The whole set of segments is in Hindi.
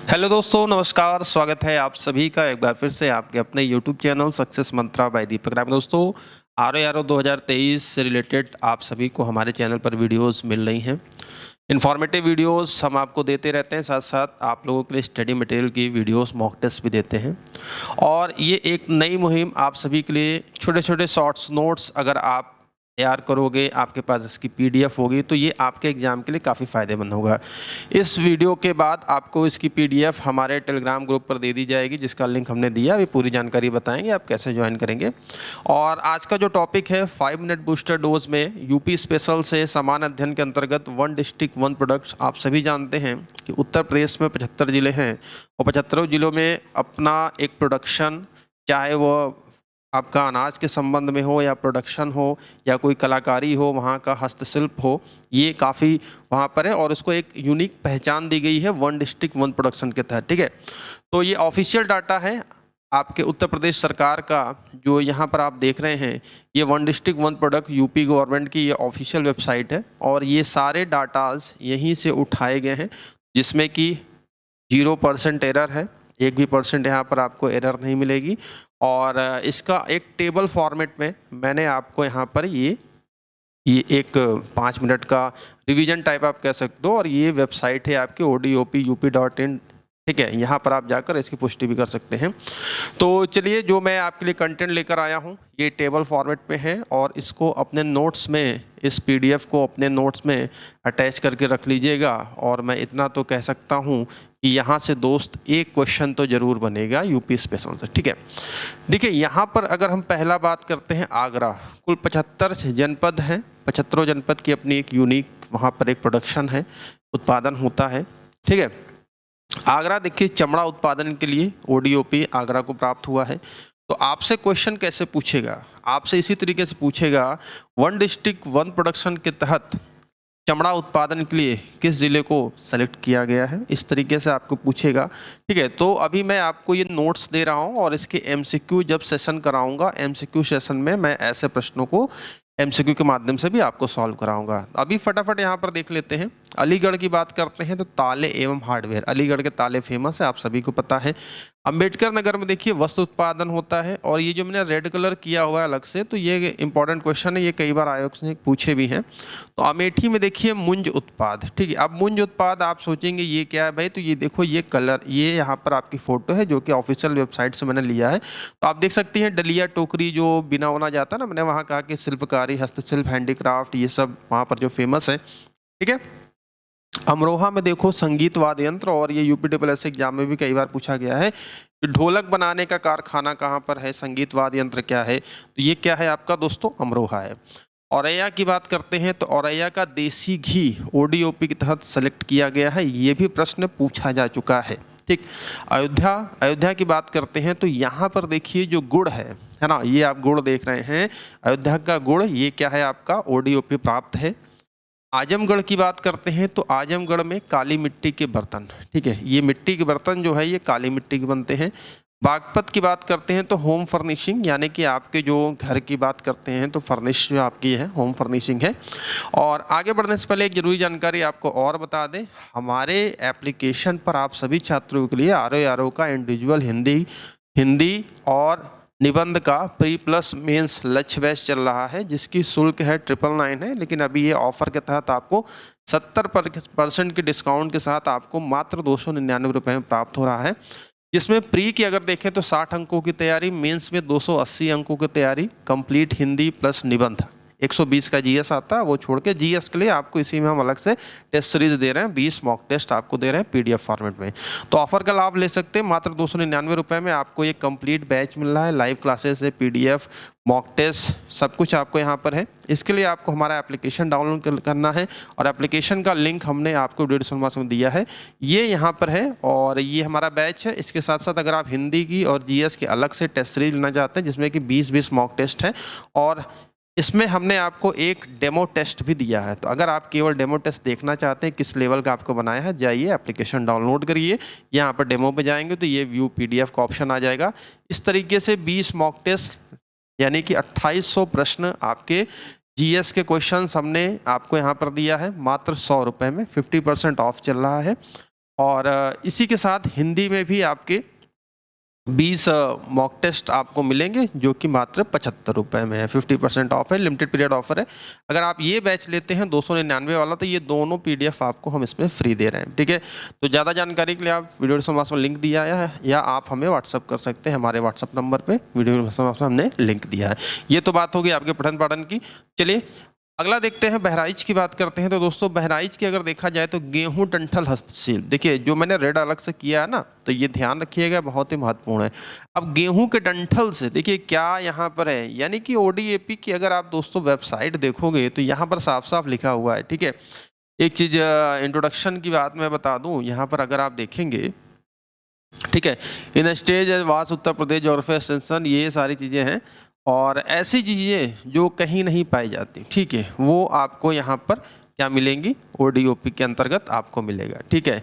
हेलो दोस्तों, नमस्कार। स्वागत है आप सभी का एक बार फिर से आपके अपने यूट्यूब चैनल सक्सेस मंत्रा बाय दीपक राय में। दोस्तों, आर 2023 से रिलेटेड आप सभी को हमारे चैनल पर वीडियोस मिल रही हैं। इन्फॉर्मेटिव वीडियोस हम आपको देते रहते हैं, साथ साथ आप लोगों के लिए स्टडी मटेरियल की वीडियोस मॉक टेस्ट भी देते हैं। और ये एक नई मुहिम आप सभी के लिए, छोटे छोटे शॉर्ट्स नोट्स अगर आप तैयार करोगे, आपके पास इसकी पीडीएफ होगी तो ये आपके एग्ज़ाम के लिए काफ़ी फ़ायदेमंद होगा। इस वीडियो के बाद आपको इसकी पीडीएफ हमारे टेलीग्राम ग्रुप पर दे दी जाएगी, जिसका लिंक हमने दिया। अभी पूरी जानकारी बताएंगे आप कैसे ज्वाइन करेंगे। और आज का जो टॉपिक है 5 मिनट बूस्टर डोज में यूपी स्पेशल से समान अध्ययन के अंतर्गत 1 डिस्ट्रिक्ट 1 प्रोडक्ट्स। आप सभी जानते हैं कि उत्तर प्रदेश में 75 ज़िले हैं और 75 ज़िलों में अपना एक प्रोडक्शन, चाहे वो आपका अनाज के संबंध में हो या प्रोडक्शन हो या कोई कलाकारी हो, वहाँ का हस्तशिल्प हो, ये काफ़ी वहाँ पर है और उसको एक यूनिक पहचान दी गई है 1 डिस्ट्रिक्ट 1 प्रोडक्शन के तहत। ठीक है, तो ये ऑफिशियल डाटा है आपके उत्तर प्रदेश सरकार का। जो यहाँ पर आप देख रहे हैं, ये 1 डिस्ट्रिक्ट 1 प्रोडक्ट यूपी गवर्नमेंट की ये ऑफिशियल वेबसाइट है और ये सारे डाटाज यहीं से उठाए गए हैं, जिसमें कि 0% एरर है। 1 भी परसेंट यहाँ पर आपको एरर नहीं मिलेगी। और इसका एक टेबल फॉर्मेट में मैंने आपको यहाँ पर ये एक 5 मिनट का रिवीजन टाइप आप कह सकते हो। और ये वेबसाइट है आपकी odop.up.in। ठीक है, यहाँ पर आप जाकर इसकी पुष्टि भी कर सकते हैं। तो चलिए, जो मैं आपके लिए कंटेंट लेकर आया हूँ ये टेबल फॉर्मेट में है और इसको अपने नोट्स में, इस पीडीएफ को अपने नोट्स में अटैच करके रख लीजिएगा। और मैं इतना तो कह सकता हूँ कि यहाँ से दोस्त एक क्वेश्चन तो ज़रूर बनेगा यूपी स्पेशल से। ठीक है, देखिए यहाँ पर अगर हम पहला बात करते हैं आगरा, कुल 75 जनपद हैं। 75 जनपद की अपनी एक यूनिक वहाँ पर एक प्रोडक्शन है, उत्पादन होता है। ठीक है, आगरा देखिए चमड़ा उत्पादन के लिए ओडीओपी आगरा को प्राप्त हुआ है। तो आपसे क्वेश्चन कैसे पूछेगा, आपसे इसी तरीके से पूछेगा 1 डिस्ट्रिक्ट 1 प्रोडक्शन के तहत चमड़ा उत्पादन के लिए किस ज़िले को सेलेक्ट किया गया है, इस तरीके से आपको पूछेगा। ठीक है, तो अभी मैं आपको ये नोट्स दे रहा हूँ और इसके एमसीक्यू जब सेशन कराऊंगा, एमसीक्यू सेशन में मैं ऐसे प्रश्नों को एमसीक्यू के माध्यम से भी आपको सॉल्व कराऊंगा। अभी फटाफट यहाँ पर देख लेते हैं। अलीगढ़ की बात करते हैं तो ताले एवं हार्डवेयर, अलीगढ़ के ताले फेमस है, आप सभी को पता है। अंबेडकर नगर में देखिए वस्त्र उत्पादन होता है। और ये जो मैंने रेड कलर किया हुआ है अलग से, तो ये इंपॉर्टेंट क्वेश्चन है, ये कई बार आयोग से पूछे भी हैं। तो अमेठी में देखिए मुंज उत्पाद। ठीक है, अब मुंज उत्पाद आप सोचेंगे ये क्या है भाई, तो ये देखो ये कलर, ये यहाँ पर आपकी फ़ोटो है जो कि ऑफिशियल वेबसाइट से मैंने लिया है। तो आप देख सकती हैं डलिया टोकरी जो बिना होना जाता है ना, मैंने वहाँ कहा कि शिल्पकारी, हस्तशिल्प, हैंडीक्राफ्ट, ये सब वहाँ पर जो फेमस है। ठीक है, अमरोहा में देखो संगीत वाद्य यंत्र, और ये यूपीडब्ल्यूएस एग्जाम में भी कई बार पूछा गया है कि ढोलक बनाने का कारखाना कहाँ पर है, संगीत वाद्य यंत्र क्या है, तो ये क्या है आपका दोस्तों, अमरोहा है। औरैया की बात करते हैं तो औरैया का देसी घी ओडीओपी के तहत सेलेक्ट किया गया है, ये भी प्रश्न पूछा जा चुका है। ठीक, अयोध्या की बात करते हैं तो यहाँ पर देखिए जो गुड़ है ना, ये आप गुड़ देख रहे हैं, अयोध्या का गुड़, ये क्या है आपका ओडीओपी प्राप्त है। आजमगढ़ की बात करते हैं तो आजमगढ़ में काली मिट्टी के बर्तन। ठीक है, ये मिट्टी के बर्तन जो है ये काली मिट्टी के बनते हैं। बागपत की बात करते हैं तो होम फर्निशिंग, यानी कि आपके जो घर की बात करते हैं तो फर्निश जो आपकी है होम फर्निशिंग है। और आगे बढ़ने से पहले एक जरूरी जानकारी आपको और बता दें, हमारे एप्लीकेशन पर आप सभी छात्रों के लिए आर का इंडिविजुअल हिंदी और निबंध का प्री प्लस मेंस लक्ष्य बैच चल रहा है, जिसकी शुल्क है 999 है। लेकिन अभी ये ऑफर के तहत आपको 70% के डिस्काउंट के साथ आपको मात्र 299 रुपये में प्राप्त हो रहा है। जिसमें प्री की अगर देखें तो 60 अंकों की तैयारी, मेंस में 280 अंकों की तैयारी, कंप्लीट हिंदी प्लस निबंध, 120 का जीएस आता है, वो छोड़ के जीएस के लिए आपको इसी में हम अलग से टेस्ट सीरीज दे रहे हैं। 20 मॉक टेस्ट आपको दे रहे हैं पीडीएफ फॉर्मेट में। तो ऑफर का लाभ ले सकते हैं, मात्र 299 रुपये में आपको ये कंप्लीट बैच मिल रहा है। लाइव क्लासेस है, पीडीएफ, मॉक टेस्ट, सब कुछ आपको यहाँ पर है। इसके लिए आपको हमारा एप्लीकेशन डाउनलोड करना है और एप्लीकेशन का लिंक हमने आपको डिस्क्रिप्शन बॉक्स में दिया है, ये यहाँ पर है। और ये हमारा बैच है। इसके साथ साथ अगर आप हिंदी की और जीएस की अलग से टेस्ट सीरीज लेना चाहते हैं, जिसमें कि 20 मॉक टेस्ट है, और इसमें हमने आपको एक डेमो टेस्ट भी दिया है। तो अगर आप केवल डेमो टेस्ट देखना चाहते हैं किस लेवल का आपको बनाया है, जाइए एप्लीकेशन डाउनलोड करिए, यहाँ पर डेमो पे जाएंगे तो ये व्यू पीडीएफ का ऑप्शन आ जाएगा। इस तरीके से 20 मॉक टेस्ट यानी कि 2800 प्रश्न आपके जीएस के क्वेश्चंस हमने आपको यहाँ पर दिया है मात्र 100 रुपये में। 50% ऑफ चल रहा है। और इसी के साथ हिंदी में भी आपके 20 मॉक टेस्ट आपको मिलेंगे जो कि मात्र 75 रुपये में है। 50% ऑफ है, लिमिटेड पीरियड ऑफर है। अगर आप ये बैच लेते हैं 299 वाला, तो ये दोनों PDF आपको हम इसमें फ्री दे रहे हैं, ठीक है। तो ज़्यादा जानकारी के लिए आप वीडियो डिस्क्रिप्शन में लिंक दिया है, या आप हमें व्हाट्सअप कर सकते हैं हमारे व्हाट्सअप नंबर पर, वीडियो डिस्क्रिप्शन में हमने लिंक दिया है। ये तो बात होगी आपके पठन पाठन की। चलिए अगला देखते हैं, बहराइच की बात करते हैं। तो दोस्तों बहराइच की अगर देखा जाए तो गेहूं डंठल हस्तशिल्प, देखिए जो मैंने रेड अलग से किया है ना, तो ये ध्यान रखिएगा, बहुत ही महत्वपूर्ण है। अब गेहूं के डंठल से देखिए क्या यहाँ पर है, यानी कि ODAP की अगर आप दोस्तों वेबसाइट देखोगे तो यहाँ पर साफ साफ लिखा हुआ है, ठीक है। एक चीज़ इंट्रोडक्शन की बात मैं बता दूँ, यहाँ पर अगर आप देखेंगे, ठीक है, इन स्टेज वास उत्तर प्रदेश जोग्राफी एक्सटेंशन, ये सारी चीज़ें हैं। और ऐसी चीज़ें जो कहीं नहीं पाई जाती, ठीक है, वो आपको यहाँ पर क्या मिलेंगी, ODOP के अंतर्गत आपको मिलेगा, ठीक है।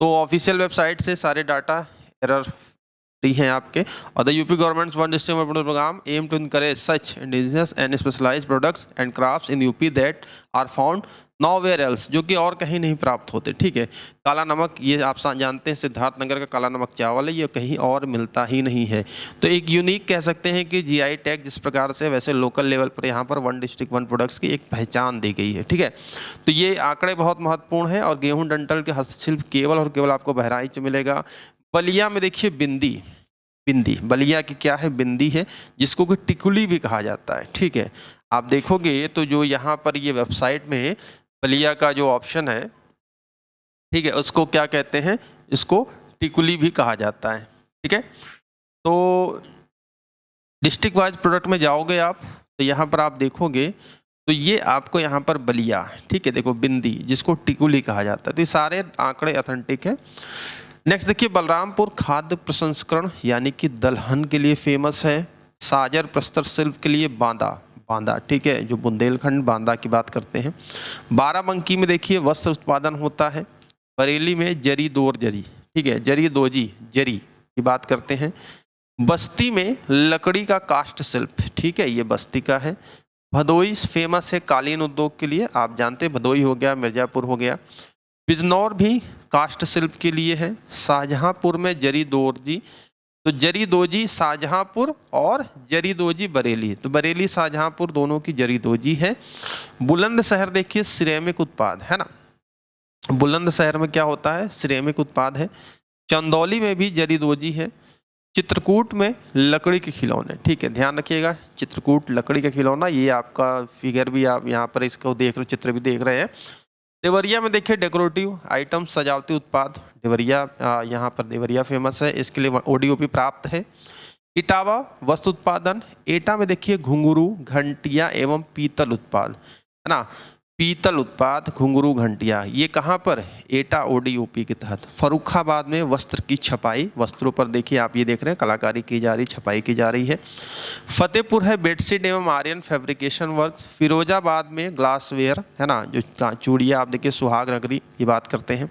तो ऑफिशियल वेबसाइट से सारे डाटा एरर फ्री हैं आपके। और the UP government's one district programme aim to encourage such indigenous and specialised products and crafts in UP that are found nowhere else, जो कि और कहीं नहीं प्राप्त होते, ठीक है। काला नमक, ये आप जानते हैं सिद्धार्थनगर का काला नमक चावल है, ये कहीं और मिलता ही नहीं है। तो एक यूनिक कह सकते हैं कि GI टैग जिस प्रकार से, वैसे लोकल लेवल पर यहाँ पर वन डिस्ट्रिक्ट वन प्रोडक्ट्स की एक पहचान दी गई है, ठीक है। तो ये आंकड़े बहुत महत्वपूर्ण है। और गेहूँ डंठल के हस्तशिल्प केवल और केवल आपको बहराइच में मिलेगा। बलिया में देखिए बिंदी, बिंदी बलिया की क्या है, बिंदी है, जिसको कि टिकुली भी कहा जाता है, ठीक है। आप देखोगे तो जो यहाँ पर ये वेबसाइट में बलिया का जो ऑप्शन है, ठीक है, उसको क्या कहते हैं, इसको टिकुली भी कहा जाता है, ठीक है। तो डिस्ट्रिक्ट वाइज प्रोडक्ट में जाओगे आप, तो यहाँ पर आप देखोगे तो ये आपको यहाँ पर बलिया, ठीक है, देखो बिंदी, जिसको टिकुली कहा जाता है। तो ये सारे आंकड़े ऑथेंटिक है। नेक्स्ट देखिए, बलरामपुर खाद्य प्रसंस्करण यानी कि दलहन के लिए फेमस है। सागर प्रस्तर शिल्प के लिए बांदा, बांदा, ठीक है, जो बुंदेलखंड बांदा की बात करते हैं। बाराबंकी में देखिए वस्त्र उत्पादन होता है। बरेली में जरी दोर जरी, ठीक है, जरी दोजी जरी की बात करते हैं। बस्ती में लकड़ी का काष्ठ शिल्प, ठीक है, ये बस्ती का है। भदोई फेमस है कालीन उद्योग के लिए, आप जानते हैं, भदोई हो गया, मिर्जापुर हो गया। बिजनौर भी काष्ठ शिल्प के लिए है। शाहजहांपुर में जरी दोरजी, तो जरी दोजी शाहजहांपुर और जरी दोजी बरेली, तो बरेली शाहजहांपुर दोनों की जरी दोजी है। बुलंदशहर देखिए सिरेमिक उत्पाद है ना, बुलंदशहर में क्या होता है, सिरेमिक उत्पाद है। चंदौली में भी जरी दोजी है। चित्रकूट में लकड़ी के खिलौने, ठीक है, ध्यान रखिएगा, चित्रकूट लकड़ी का खिलौना, ये आपका फिगर भी आप यहाँ पर इसको देख रहे हो, चित्र भी देख रहे हैं। देवरिया में देखिए डेकोरेटिव आइटम, सजावटी उत्पाद, देवरिया, यहाँ पर देवरिया फेमस है, इसके लिए ODOP प्राप्त है। इटावा वस्त्र उत्पादन, एटा में देखिए घुंघरू, घंटिया एवं पीतल उत्पाद, है ना, पीतल उत्पाद, घुंघरू, घंटिया, ये कहाँ पर, एटा ODOP के तहत। फर्रुखाबाद में वस्त्र की छपाई, वस्त्रों पर देखिए आप ये देख रहे हैं कलाकारी की जा रही, छपाई की जा रही है। फतेहपुर है बेडशीट एवं आर्यन फैब्रिकेशन वर्क। फिरोजाबाद में ग्लासवेयर, है ना, जो चूड़ियाँ आप देखिए, सुहाग नगरी की बात करते हैं।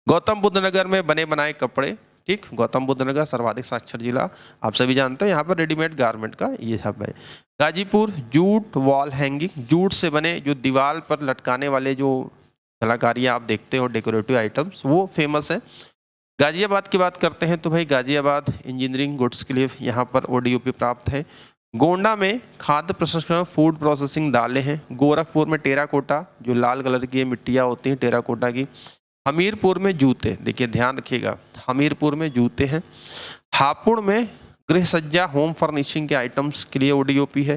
गौतम बुद्ध नगर में बने बनाए कपड़े, ठीक, गौतम बुद्ध नगर सर्वाधिक साक्षर जिला, आप सभी जानते हैं, यहाँ पर रेडीमेड गारमेंट का ये सब है। Ghazipur jute wall hanging, jute से बने जो दीवार पर लटकाने वाले जो कलाकारियाँ आप देखते हो, डेकोरेटिव आइटम्स, वो फेमस है। गाजियाबाद की बात करते हैं तो भाई गाजियाबाद इंजीनियरिंग गुड्स के लिए यहाँ पर ODOP प्राप्त है। गोंडा में खाद्य प्रसंस्करण फूड प्रोसेसिंग दालें हैं। गोरखपुर में टेराकोटा, जो लाल कलर की मिट्टियाँ होती हैं टेराकोटा की। हमीरपुर में जूते, देखिए ध्यान रखिएगा, हमीरपुर में जूते हैं। हापुड़ में गृह सज्जा होम फर्निशिंग के आइटम्स के लिए ODOP है।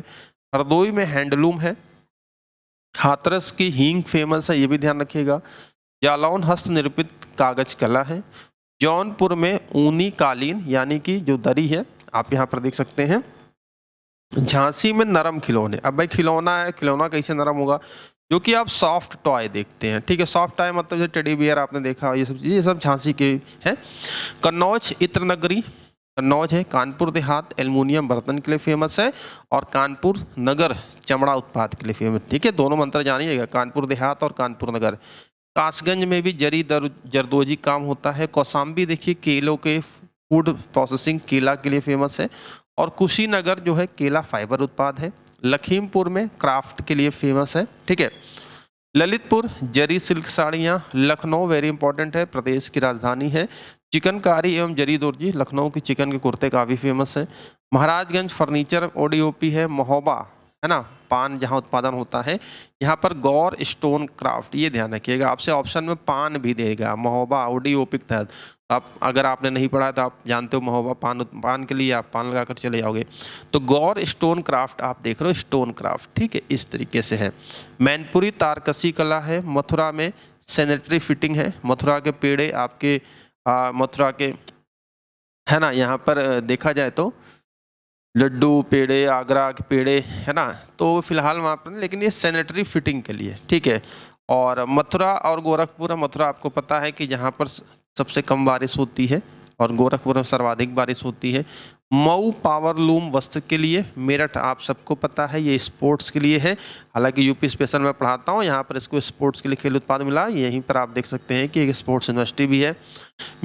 हरदोई में हैंडलूम है। हाथरस की हींग फेमस है, ये भी ध्यान रखिएगा। जालौन हस्त निर्मित कागज कला है। जौनपुर में ऊनी कालीन यानी कि जो दरी है, आप यहाँ पर देख सकते हैं। झांसी में नरम खिलौने, अब भाई खिलौना है, खिलौना कैसे नरम होगा, जो कि आप सॉफ्ट टॉय देखते हैं, ठीक है, सॉफ्ट टॉय मतलब जो टेडी बियर आपने देखा, ये सब चीज़ें, ये सब झांसी के हैं। कन्नौज इत्र नगरी, कन्नौज है। कानपुर देहात एल्युमिनियम बर्तन के लिए फेमस है। और कानपुर नगर चमड़ा उत्पाद के लिए फेमस, ठीक है, दोनों मंत्र जानिएगा, कानपुर देहात और कानपुर नगर। कासगंज में भी जरदोजी काम होता है। कौसाम्बी देखिए केलों के फूड प्रोसेसिंग, केला के लिए फेमस है। और कुशीनगर जो है केला फाइबर उत्पाद है। लखीमपुर में क्राफ्ट के लिए फेमस है, ठीक है। ललितपुर जरी सिल्क साड़ियाँ। लखनऊ वेरी इंपॉर्टेंट है, प्रदेश की राजधानी है। चिकनकारी एवं जरी दोरजी, लखनऊ की चिकन के कुर्ते काफ़ी फेमस है। महाराजगंज फर्नीचर ओडीओपी है। महोबा है ना, पान जहाँ उत्पादन होता है। यहाँ पर गौर स्टोन क्राफ्ट, ये ध्यान रखिएगा, आपसे ऑप्शन में पान भी देगा। महोबा ओडीओपी के तहत आप, अगर आपने नहीं पढ़ा तो आप जानते हो महोबा पान के लिए आप पान लगाकर चले जाओगे। तो गौर स्टोन क्राफ्ट आप देख रहे हो, स्टोन क्राफ्ट, ठीक है, इस तरीके से है। मैनपुरी तारकसी कला है। मथुरा में सैनिटरी फिटिंग है। मथुरा के पेड़े आपके मथुरा के है ना, यहाँ पर देखा जाए तो लड्डू पेड़े, आगरा के पेड़े है ना, तो फिलहाल वहाँ पर, लेकिन ये सैनिटरी फिटिंग के लिए, ठीक है। और मथुरा और गोरखपुर, मथुरा आपको पता है कि जहाँ पर सबसे कम बारिश होती है और गोरखपुर में सर्वाधिक बारिश होती है। मऊ पावर लूम वस्त्र के लिए। मेरठ आप सबको पता है ये स्पोर्ट्स के लिए है, हालांकि यूपी स्पेशल में पढ़ाता हूँ, यहाँ पर इसको स्पोर्ट्स के लिए खेल उत्पाद मिला। यहीं पर आप देख सकते हैं कि एक स्पोर्ट्स यूनिवर्सिटी भी है।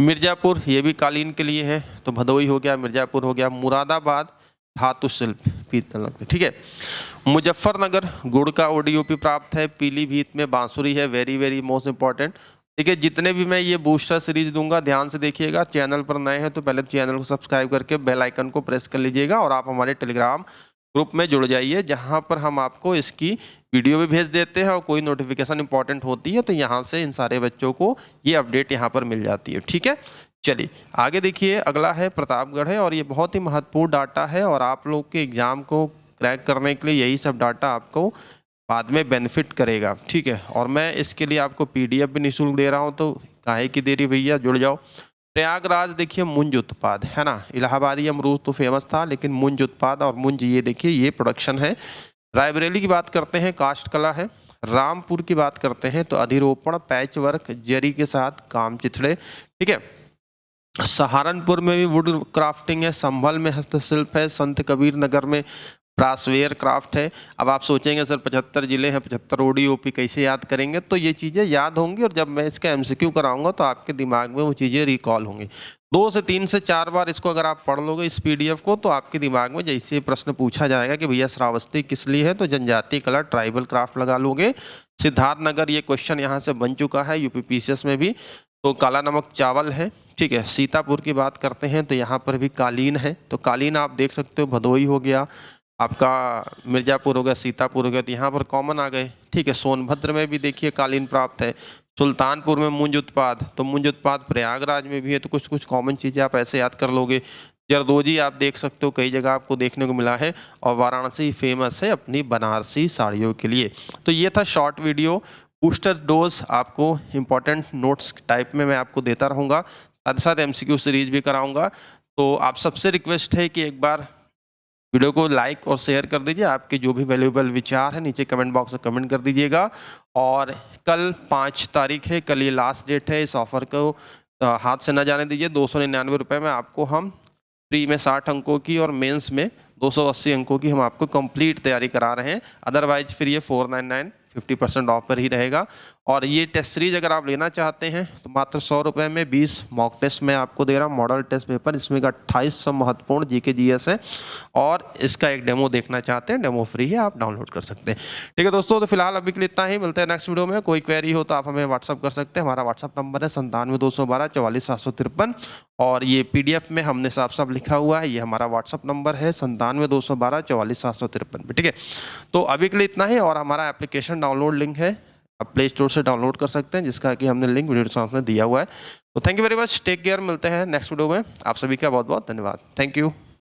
मिर्ज़ापुर ये भी कालीन के लिए है, तो भदोई हो गया, मिर्ज़ापुर हो गया। मुरादाबाद धातु शिल्प पीतल, ठीक है। मुजफ्फरनगर गुड़ का ओडीओपी प्राप्त है। पीलीभीत में बांसुरी है, वेरी वेरी मोस्ट इंपॉर्टेंट, ठीक है। जितने भी मैं ये बूस्टर सीरीज दूंगा ध्यान से देखिएगा। चैनल पर नए हैं तो पहले चैनल को सब्सक्राइब करके बेल आइकन को प्रेस कर लीजिएगा और आप हमारे टेलीग्राम ग्रुप में जुड़ जाइए, जहां पर हम आपको इसकी वीडियो भी भेज देते हैं और कोई नोटिफिकेशन इंपॉर्टेंट होती है तो यहाँ से इन सारे बच्चों को ये अपडेट यहाँ पर मिल जाती है, ठीक है। चलिए आगे देखिए, अगला है प्रतापगढ़ है और ये बहुत ही महत्वपूर्ण डाटा है और आप लोग के एग्जाम को क्रैक करने के लिए यही सब डाटा आपको बाद में बेनिफिट करेगा, ठीक है। और मैं इसके लिए आपको पीडीएफ भी निःशुल्क दे रहा हूँ, तो काहे की देरी भैया, जुड़ जाओ। प्रयागराज देखिए मुंज उत्पाद है ना, इलाहाबादी अमरूद तो फेमस था, लेकिन मुंज उत्पाद और मुंज ये देखिए ये प्रोडक्शन है। रायबरेली की बात करते हैं, काष्ठ कला है। रामपुर की बात करते हैं तो अधिरोपण, पैच वर्क, जरी के साथ काम चिथड़े, ठीक है। सहारनपुर में भी वुड क्राफ्टिंग है। संभल में हस्तशिल्प है। संत कबीर नगर में ब्रासवेयर क्राफ्ट है। अब आप सोचेंगे सर 75 जिले हैं, 75 ओडीओपी कैसे याद करेंगे, तो ये चीज़ें याद होंगी और जब मैं इसका एमसीक्यू कराऊंगा तो आपके दिमाग में वो चीज़ें रिकॉल होंगी। 2 से 3 से 4 बार इसको अगर आप पढ़ लोगे इस पीडीएफ को, तो आपके दिमाग में जैसे प्रश्न पूछा जाएगा कि भैया श्रावस्ती किस लिए है, तो जनजातीय कला ट्राइबल क्राफ्ट लगा लोगे। सिद्धार्थनगर ये क्वेश्चन यहाँ से बन चुका है यूपीपीसीएस में भी, तो काला नमक चावल है, ठीक है। सीतापुर की बात करते हैं तो यहाँ पर भी कालीन है, तो कालीन आप देख सकते हो, भदोई हो गया आपका, मिर्ज़ापुर हो गया, सीतापुर हो गया, तो यहाँ पर कॉमन आ गए, ठीक है। सोनभद्र में भी देखिए कालीन प्राप्त है। सुल्तानपुर में मुंज उत्पाद, तो मुंज उत्पाद प्रयागराज में भी है, तो कुछ कुछ कॉमन चीज़ें आप ऐसे याद कर लोगे। जरदोजी आप देख सकते हो, कई जगह आपको देखने को मिला है। और वाराणसी फेमस है अपनी बनारसी साड़ियों के लिए। तो ये था शॉर्ट वीडियो। बूस्टर डोज आपको इम्पॉर्टेंट नोट्स टाइप में मैं आपको देता रहूँगा, साथ ही साथ एमसीक्यू सीरीज भी कराऊंगा। तो आप सबसे रिक्वेस्ट है कि एक बार वीडियो को लाइक और शेयर कर दीजिए। आपके जो भी वैल्यूएबल विचार है नीचे कमेंट बॉक्स में कमेंट कर दीजिएगा। और कल 5 तारीख है, कल ये लास्ट डेट है, इस ऑफर को हाथ से न जाने दीजिए। 299 रुपये में आपको हम प्री में 60 अंकों की और मेंस में 280 अंकों की हम आपको कंप्लीट तैयारी करा रहे हैं। अदरवाइज फिर ये 499 50% ऑफ पर ही रहेगा। और ये टेस्ट सीरीज अगर आप लेना चाहते हैं तो मात्र 100 रुपये में 20 मॉक टेस्ट मैं आपको दे रहा हूँ, मॉडल टेस्ट पेपर, इसमें का 2800 महत्वपूर्ण जीके जीएस है। और इसका एक डेमो देखना चाहते हैं, डेमो फ्री है, आप डाउनलोड कर सकते हैं, ठीक है दोस्तों। तो फिलहाल अभी के लिए इतना ही, मिलते हैं नेक्स्ट वीडियो में। कोई क्वेरी हो तो आप हमें व्हाट्सअप कर सकते हैं, हमारा व्हाट्सअप नंबर है 97 212 44 753। और ये पीडीएफ में हमने साफ साफ लिखा हुआ है, ये हमारा व्हाट्सअप नंबर है 97 212 44 753, ठीक है। तो अभी के लिए इतना ही। और हमारा एप्लीकेशन डाउनलोड लिंक है, आप प्ले स्टोर से डाउनलोड कर सकते हैं, जिसका कि हमने लिंक वीडियो डिस्क्रिप्शन में दिया हुआ है। तो thank you very much, take care, मिलते हैं नेक्स्ट वीडियो में। आप सभी का बहुत बहुत धन्यवाद, थैंक यू।